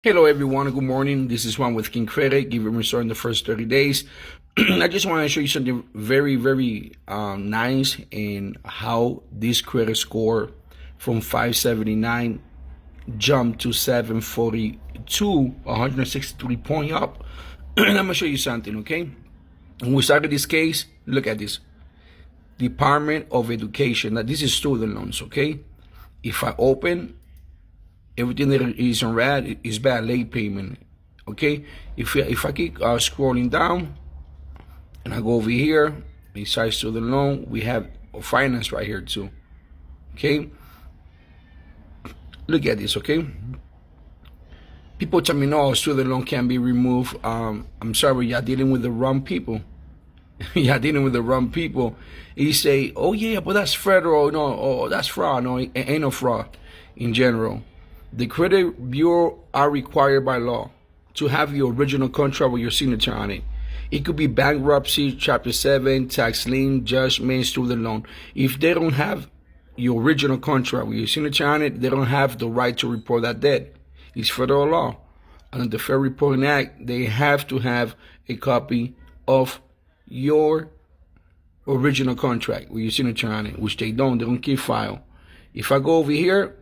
Hello everyone, good morning. This is Juan with King Credit, giving resort in the first 30 days. I just want to show you something very nice in how this credit score from 579 jumped to 742, 163 point up. I'm going to show you something, okay? When we started this case, look at this. Department of Education. Now this is student loans, okay? If I open, everything that is in red is bad, late payment. Okay, if I keep scrolling down and I go over here, besides student loan, we have finance right here too. Okay, look at this. Okay, people tell me no, student loan can be removed. I'm sorry, y'all dealing with the wrong people. Y'all dealing with the wrong people. You say, oh yeah, but that's federal. No, oh that's fraud. No, it ain't no fraud in general. The credit bureau are required by law to have your original contract with your signature on it. It could be bankruptcy, Chapter 7, tax lien, judgment, student loan. If they don't have your original contract with your signature on it, they don't have the right to report that debt. It's federal law. Under the Fair Reporting Act, they have to have a copy of your original contract with your signature on it, which they don't keep file. If I go over here,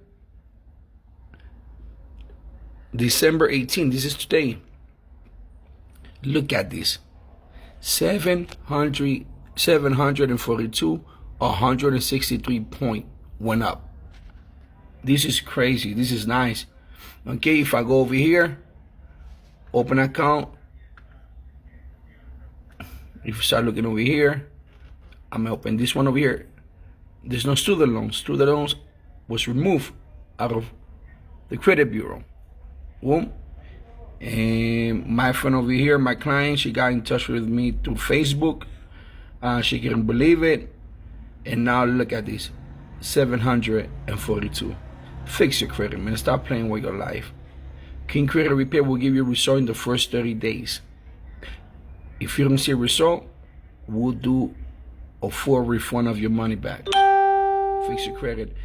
December 18th, this is today. Look at this. 742, 163 point went up. This is crazy. This is nice. Okay, if I go over here, open account. If you start looking over here, I'm gonna open this one over here. There's no student loans. Student loans was removed out of the credit bureau. Boom. And my friend over here, my client, she got in touch with me through Facebook. She couldn't believe it. And now look at this, 742. Fix your credit, man. Stop playing with your life. King Credit Repair will give you a result in the first 30 days. If you don't see a result, we'll do a full refund of your money back. Fix your credit.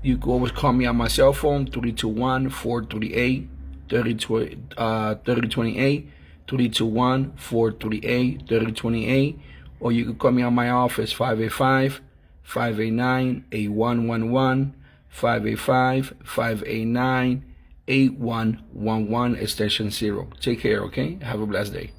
You can always call me on my cell phone, 321-438. 3028, 321-438-3028, or you can call me on my office, 585-589-8111, 585-589-8111, extension 0. Take care, okay? Have a blessed day.